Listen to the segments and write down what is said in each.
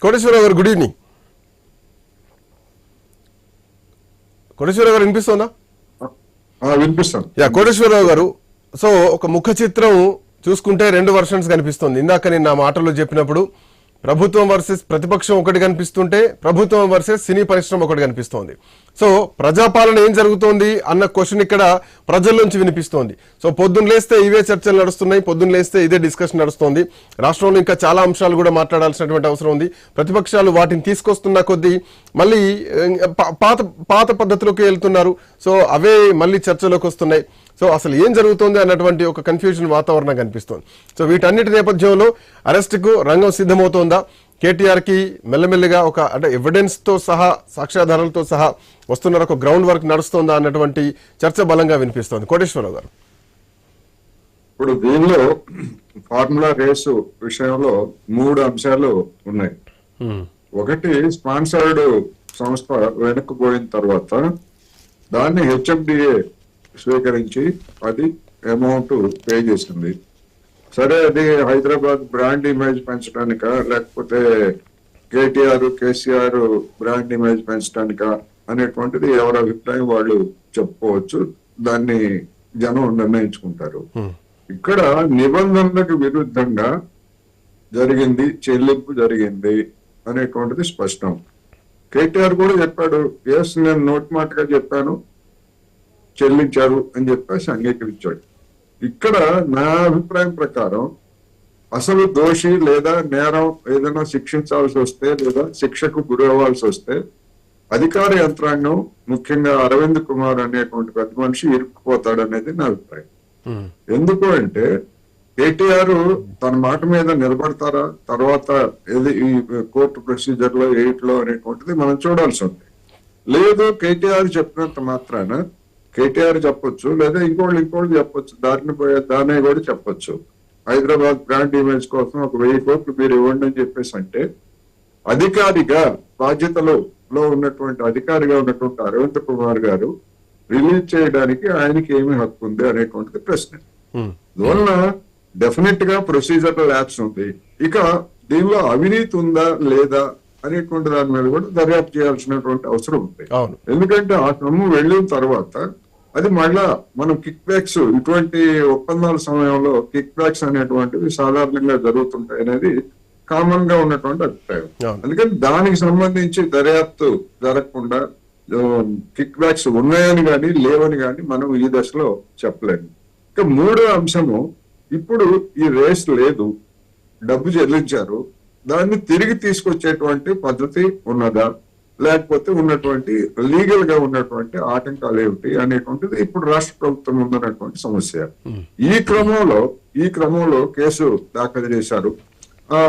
కోటేశ్వరరావు గారు good evening. Koteswararao గారు వినిపిస్తుందా? వినిపిస్తాను. కోటేశ్వరరావు గారు, సో ఒక ముఖ చిత్రం చూసుకుంటే రెండు వర్షన్స్ కనిపిస్తుంది. ఇందాక నేను నా మాటల్లో చెప్పినప్పుడు ప్రభుత్వం వర్సెస్ ప్రతిపక్షం ఒకటి కనిపిస్తుంటే ప్రభుత్వం వర్సెస్ సినీ పరిశ్రమ ఒకటి కనిపిస్తోంది. సో ప్రజాపాలన ఏం జరుగుతోంది అన్న క్వశ్చన్ ఇక్కడ ప్రజల నుంచి వినిపిస్తోంది. సో పొద్దున్న లేస్తే ఇవే చర్చలు నడుస్తున్నాయి, పొద్దున్న లేస్తే ఇదే డిస్కషన్ నడుస్తోంది. రాష్ట్రంలో ఇంకా చాలా అంశాలు కూడా మాట్లాడాల్సినటువంటి అవసరం ఉంది. ప్రతిపక్షాలు వాటిని తీసుకొస్తున్న కొద్దీ మళ్ళీ పాత పద్ధతిలోకి వెళ్తున్నారు. సో అవే మళ్ళీ చర్చలోకి వస్తున్నాయి. సో అసలు ఏం జరుగుతుంది అన్నటువంటి ఒక కన్ఫ్యూజన్ వాతావరణం కనిపిస్తోంది. సో వీటన్నిటి నేపథ్యంలో అరెస్టుకు రంగం సిద్ధమవుతోందా? కేటీఆర్ కి మెల్లమెల్లిగా ఒక అంటే ఎవిడెన్స్ తో సహా సాక్ష్యాధారాలతో సహా వస్తున్న ఒక గ్రౌండ్ వర్క్ నడుస్తోందా అన్నటువంటి చర్చ బలంగా వినిపిస్తోంది. కోటేశ్వరరావు గారు, ఇప్పుడు దీనిలో ఫార్ములా రేసు విషయంలో 3 అంశాలు ఉన్నాయి. ఒకటి, స్పాన్సర్డ్ సంస్థ వెనక్కిపోయిన తర్వాత దాన్ని హెచ్ఎండిఏ స్వీకరించి అది అమౌంట్ పే చేసింది. సరే, అది హైదరాబాద్ బ్రాండ్ ఇమేజ్ పెంచడానిక, లేకపోతే కేసీఆర్ బ్రాండ్ ఇమేజ్ పెంచడానిక అనేటువంటిది ఎవరి అభిప్రాయం వాళ్ళు చెప్పుకోవచ్చు. దాన్ని జనం నిర్ణయించుకుంటారు. ఇక్కడ నిబంధనలకు విరుద్ధంగా జరిగింది, చెల్లింపు జరిగింది అనేటువంటిది స్పష్టం. కేటీఆర్ కూడా చెప్పాడు, ఎస్ నేను నోటి మాటగా చెప్పాను, చెల్లించారు అని చెప్పేసి అంగీకరించాడు. ఇక్కడ నా అభిప్రాయం ప్రకారం అసలు దోషి లేదా నేరం ఏదైనా శిక్షించాల్సి వస్తే లేదా శిక్షకు గురవ్వాల్సి వస్తే అధికార యంత్రాంగం, ముఖ్యంగా అరవింద్ కుమార్ అనేటువంటి పెద్ద మనిషి ఇరుక్కుపోతాడు అనేది నా అభిప్రాయం. ఎందుకు అంటే కేటీఆర్ తన మాట మీద నిలబడతారా తర్వాత ఏది ఈ కోర్టు ప్రొసీజర్ లో 8 లో అనేటువంటిది మనం చూడాల్సి ఉంది. లేదు, కేటీఆర్ చెప్పినంత మాత్రాన కేటీఆర్ చెప్పొచ్చు, లేదా ఇంకోళ్ళు చెప్పొచ్చు, దాన్ని కూడా చెప్పొచ్చు. హైదరాబాద్ బ్రాండ్ ఇమేజ్ కోసం ఒక 1000 కోట్లు మీరు ఇవ్వండి అని చెప్పేసి అంటే అధికారిగా బాధ్యతలో ఉన్నటువంటి అధికారిగా ఉన్నటువంటి అరవింద్ కుమార్ గారు రిలీజ్ చేయడానికి ఆయనకి ఏమి హక్కు ఉంది అనేటువంటిది ప్రశ్న. అందువలన డెఫినెట్ గా ప్రొసీజర్ ల్యాబ్స్ ఉంది. ఇక దీనిలో అవినీతి ఉందా లేదా అనేటువంటి దాని మీద కూడా దర్యాప్తు చేయాల్సినటువంటి అవసరం ఉంది. ఎందుకంటే ఆ సొమ్ము వెళ్ళిన తర్వాత అది మళ్ళా మనం కిక్ బ్యాక్స్, ఇటువంటి ఒప్పందాల సమయంలో కిక్ బ్యాక్స్ అనేటువంటివి సాధారణంగా జరుగుతుంటాయి అనేది కామన్ గా ఉన్నటువంటి అభిప్రాయం. అందుకని దానికి సంబంధించి దర్యాప్తు జరగకుండా కిక్ బ్యాక్స్ ఉన్నాయని కానీ లేవని కానీ మనం ఈ దశలో చెప్పలేము. ఇక 3వ అంశము, ఇప్పుడు ఈ రేస్ లేదు, డబ్బు చెల్లించారు, దాన్ని తిరిగి తీసుకొచ్చేటువంటి పద్ధతి ఉన్నదా, లేకపోతే ఉన్నటువంటి లీగల్ గా ఉన్నటువంటి ఆటంకాలు ఏమిటి అనేటువంటిది ఇప్పుడు రాష్ట్ర ప్రభుత్వం ఉన్నటువంటి సమస్య. ఈ క్రమంలో కేసు దాఖలు చేశారు.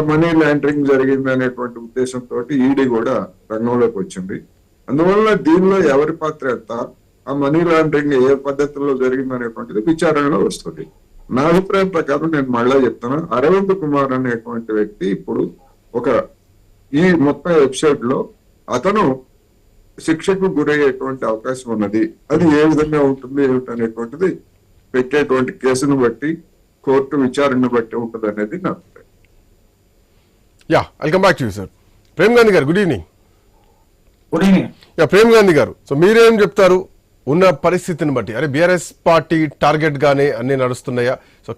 మనీ లాండరింగ్ జరిగింది అనేటువంటి ఉద్దేశంతో ఈడీ కూడా రంగంలోకి వచ్చింది. అందువల్ల దీనిలో ఎవరి పాత్ర ఎంత, ఆ మనీ లాండరింగ్ ఏ పద్ధతిలో జరిగింది అనేటువంటిది విచారణలో వస్తుంది. నా అభిప్రాయం ప్రకారం నేను మళ్ళా చెప్తాను, అరవింద్ కుమార్ అనేటువంటి వ్యక్తి ఇప్పుడు ఈ మొత్తం ఎపిసోడ్ లో అతను శిక్షకు గురయ్యేటువంటి అవకాశం ఉన్నది. అది ఏ విధంగా ఉంటుంది ఏమిటనేటువంటిది పెట్టేటువంటి కేసును బట్టి, కోర్టు విచారణను బట్టి ఉంటుంది అనేది నా అభిప్రాయం. Welcome back to you sir. Prem Gandhi garu, good evening. Good evening. Prem Gandhi garu, so మీరేం చెప్తారు ఉన్న పరిస్థితిని బట్టి? అరే బీఆర్ఎస్ పార్టీ టార్గెట్ గానే అన్ని నడుస్తున్నాయా? సో